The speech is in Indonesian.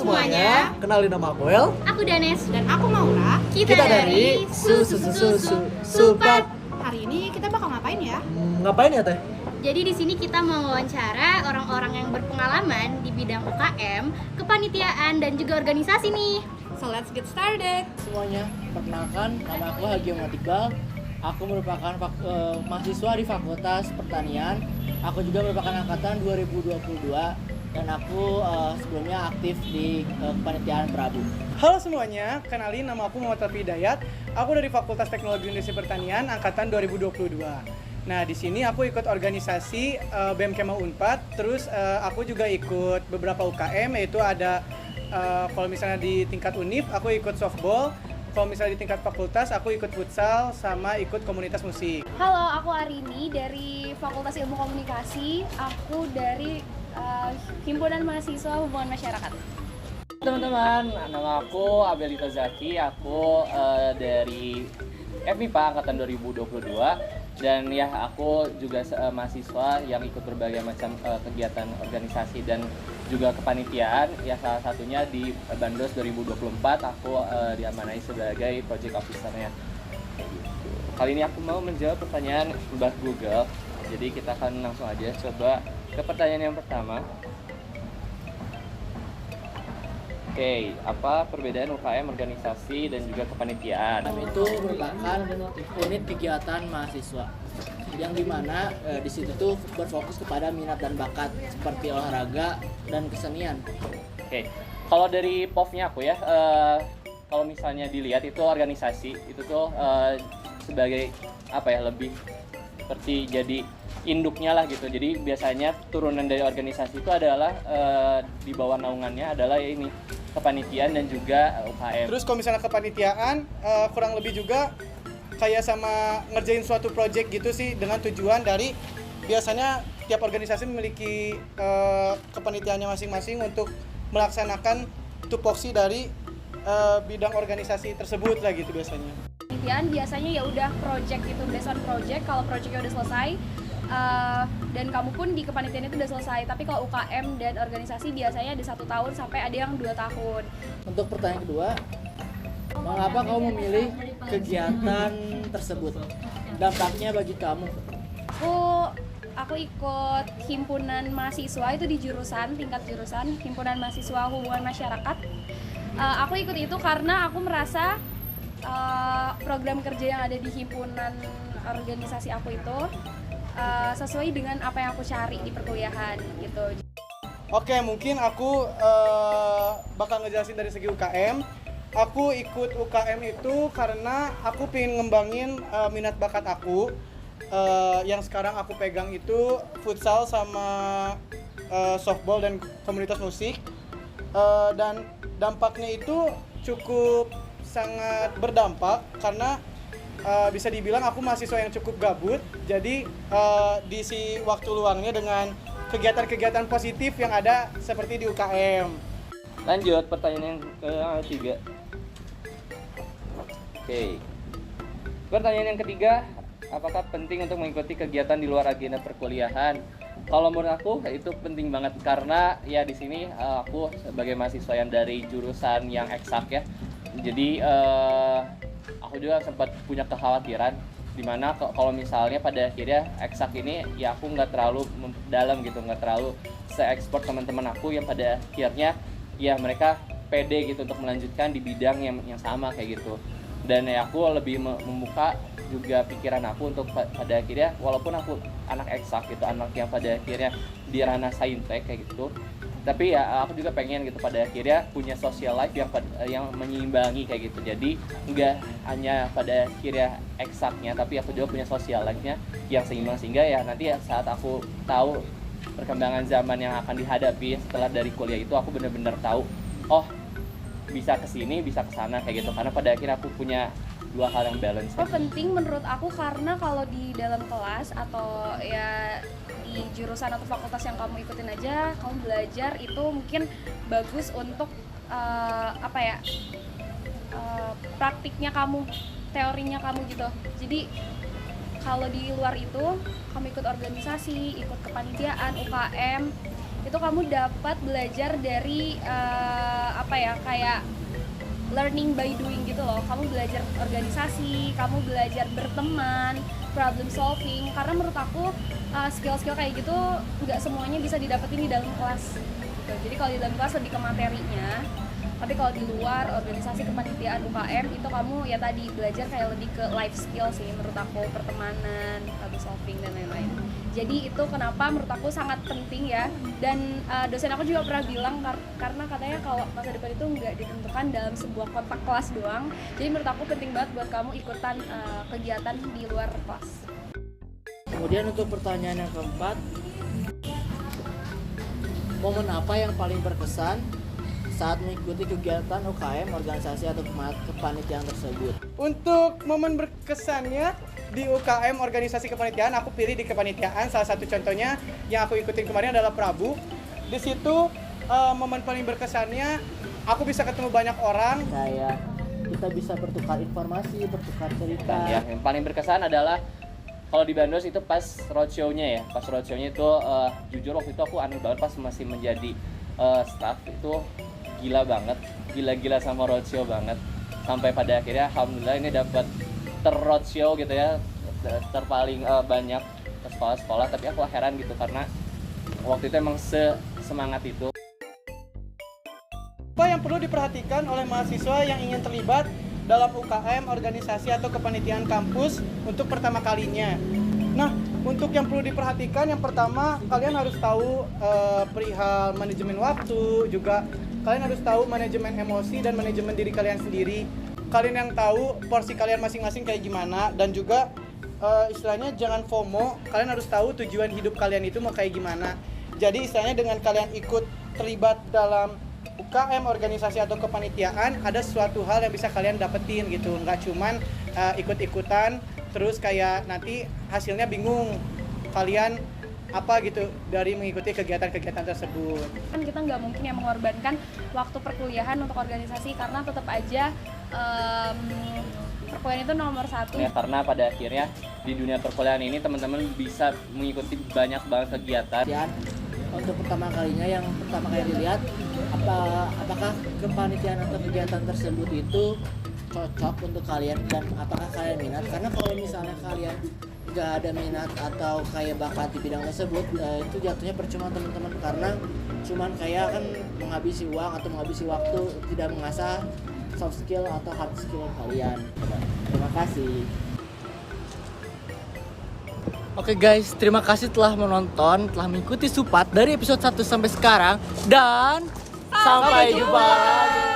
semuanya, kenalin nama aku El. Aku Danes. Dan aku Maura. Kita dari Supat. Hari ini kita bakal ngapain ya? Ngapain ya Teh? Jadi di sini kita mau wawancara orang-orang yang berpengalaman di bidang UKM, kepanitiaan dan juga organisasi nih. So let's get started. Semuanya, perkenalkan, nama aku Hagi Muhammad Iqbal. Aku merupakan mahasiswa di Fakultas Pertanian. Aku juga merupakan angkatan 2022 dan aku sebelumnya aktif di kepanitiaan Prabu. Halo semuanya, kenalin nama aku Muhammad Taufik Hidayat. Aku dari Fakultas Teknologi Industri Pertanian angkatan 2022. Nah, di sini aku ikut organisasi BEM Kema Unpad. Terus aku juga ikut beberapa UKM, yaitu ada kalau misalnya di tingkat univ aku ikut softball. Kalau misalnya di tingkat fakultas aku ikut futsal sama ikut komunitas musik. Halo, aku Arini dari Fakultas Ilmu Komunikasi. Aku dari Himpunan Mahasiswa Hubungan Masyarakat. Teman-teman, nama aku Abelita Zaki. Aku dari FMIPA angkatan 2022 dan ya aku juga mahasiswa yang ikut berbagai macam kegiatan organisasi dan juga kepanitiaan. Ya salah satunya di Bandos 2024 aku diamanai sebagai project officer-nya. Kali ini aku mau menjawab pertanyaan Mbak Google. Jadi kita akan langsung aja coba ke pertanyaan yang pertama. Oke, apa perbedaan UKM, organisasi, dan juga kepanitiaan? Itu merupakan unit kegiatan mahasiswa yang dimana di situ tuh berfokus kepada minat dan bakat seperti olahraga dan kesenian. Oke, kalau dari POV-nya aku ya, kalau misalnya dilihat itu organisasi itu tuh sebagai apa ya, lebih seperti jadi induknya lah gitu. Jadi biasanya turunan dari organisasi itu adalah di bawah naungannya adalah ya ini kepanitiaan dan juga UKM. Terus kalau misalnya kepanitiaan kurang lebih juga kayak sama ngerjain suatu project gitu sih, dengan tujuan dari biasanya tiap organisasi memiliki kepanitiaannya masing-masing untuk melaksanakan tupoksi dari bidang organisasi tersebut lah gitu biasanya. Kepanitiaan biasanya ya udah project gitu, based on project. Kalau projectnya udah selesai dan kamu pun di kepanitiaan itu udah selesai. Tapi kalau UKM dan organisasi biasanya ada 1 tahun sampai ada yang 2 tahun. Untuk pertanyaan kedua, mengapa kamu memilih kegiatan tersebut? Dampaknya bagi kamu? Aku ikut himpunan mahasiswa itu di tingkat jurusan Himpunan Mahasiswa Hubungan Masyarakat. Aku ikut itu karena aku merasa program kerja yang ada di himpunan organisasi aku itu sesuai dengan apa yang aku cari di perkuliahan gitu. Oke, mungkin aku bakal ngejelasin dari segi UKM. Aku ikut UKM itu karena aku pengen ngembangin minat bakat aku. Yang sekarang aku pegang itu futsal sama softball dan komunitas musik. Dan dampaknya itu cukup sangat berdampak karena bisa dibilang aku mahasiswa yang cukup gabut. Jadi diisi waktu luangnya dengan kegiatan-kegiatan positif yang ada seperti di UKM. Lanjut pertanyaan yang ketiga. Oke. Pertanyaan yang ketiga, apakah penting untuk mengikuti kegiatan di luar agenda perkuliahan? Kalau menurut aku itu penting banget karena ya di sini aku sebagai mahasiswa yang dari jurusan yang eksak ya. Jadi aku juga sempat punya kekhawatiran dimana kalau misalnya pada akhirnya eksak ini ya aku nggak terlalu dalam gitu, nggak terlalu se-ekspor teman-teman aku yang pada akhirnya ya mereka pede gitu untuk melanjutkan di bidang yang sama kayak gitu. Dan ya aku lebih membuka juga pikiran aku untuk pada akhirnya walaupun aku anak eksak gitu, anak yang pada akhirnya di ranah saintek kayak gitu, tapi ya aku juga pengen gitu pada akhirnya punya social life yang menyeimbangi kayak gitu. Jadi nggak hanya pada akhirnya eksaknya, tapi aku juga punya social life-nya yang seimbang, sehingga ya nanti ya saat aku tahu perkembangan zaman yang akan dihadapi setelah dari kuliah itu aku benar-benar tahu oh bisa kesini bisa kesana kayak gitu, karena pada akhirnya aku punya 2 hal yang balance. Penting menurut aku karena kalau di dalam kelas atau ya di jurusan atau fakultas yang kamu ikutin aja, kamu belajar itu mungkin bagus untuk praktiknya kamu, teorinya kamu gitu. Jadi kalau di luar itu kamu ikut organisasi, ikut kepanitiaan, UKM, itu kamu dapat belajar dari kayak learning by doing gitu loh. Kamu belajar organisasi, kamu belajar berteman, problem solving. Karena menurut aku skill-skill kayak gitu nggak semuanya bisa didapetin di dalam kelas gitu. Jadi kalau di dalam kelas lebih ke materinya, tapi kalau di luar organisasi kepanitiaan UKM itu kamu ya tadi belajar kayak lebih ke life skill sih menurut aku, pertemanan, problem solving dan lain-lain. Jadi itu kenapa menurut aku sangat penting ya. Dan dosen aku juga pernah bilang karena katanya kalau masa depan itu nggak ditentukan dalam sebuah kotak kelas doang. Jadi menurut aku penting banget buat kamu ikutan kegiatan di luar kelas. Kemudian untuk pertanyaan yang keempat, momen apa yang paling berkesan saat mengikuti kegiatan UKM, organisasi atau kepanitiaan tersebut? Untuk momen berkesannya di UKM organisasi kepanitiaan, aku pilih di kepanitiaan. Salah satu contohnya yang aku ikutin kemarin adalah Prabu. Di situ momen paling berkesannya aku bisa ketemu banyak orang. Kayak kita bisa bertukar informasi, bertukar cerita. Dan ya, yang paling berkesan adalah kalau di Bandos itu pas roadshow-nya ya. Pas roadshow-nya itu jujur waktu itu aku aneh banget pas masih menjadi staff itu gila banget, gila-gila sama roadshow banget. Sampai pada akhirnya alhamdulillah ini dapat roadshow gitu ya, terpaling banyak ke sekolah-sekolah. Tapi aku heran gitu karena waktu itu emang semangat itu. Apa yang perlu diperhatikan oleh mahasiswa yang ingin terlibat dalam UKM, organisasi atau kepanitiaan kampus untuk pertama kalinya? Nah, untuk yang perlu diperhatikan, yang pertama kalian harus tahu perihal manajemen waktu, juga kalian harus tahu manajemen emosi dan manajemen diri kalian sendiri. Kalian yang tahu porsi kalian masing-masing kayak gimana, dan juga istilahnya jangan FOMO. Kalian harus tahu tujuan hidup kalian itu mau kayak gimana. Jadi istilahnya dengan kalian ikut terlibat dalam UKM, organisasi atau kepanitiaan, ada suatu hal yang bisa kalian dapetin gitu. Nggak cuman ikut-ikutan terus kayak nanti hasilnya bingung kalian apa gitu dari mengikuti kegiatan-kegiatan tersebut. Kan kita nggak mungkin yang mengorbankan waktu perkuliahan untuk organisasi, karena tetap aja perkuliahan itu nomor satu. Ya, karena pada akhirnya di dunia perkuliahan ini teman-teman bisa mengikuti banyak banget kegiatan. Dan untuk pertama kalinya yang pertama kali dilihat, apakah kepanitiaan atau kegiatan tersebut itu cocok untuk kalian dan apakah kalian minat? Karena kalau misalnya kalian nggak ada minat atau kayak bakat di bidang tersebut, itu jatuhnya percuma teman-teman, karena cuman kayak kan menghabisi uang atau menghabisi waktu, tidak mengasah soft skill atau hard skill kalian. Terima kasih. Oke guys, terima kasih telah menonton, telah mengikuti Supat dari episode 1 sampai sekarang, dan sampai jumpa.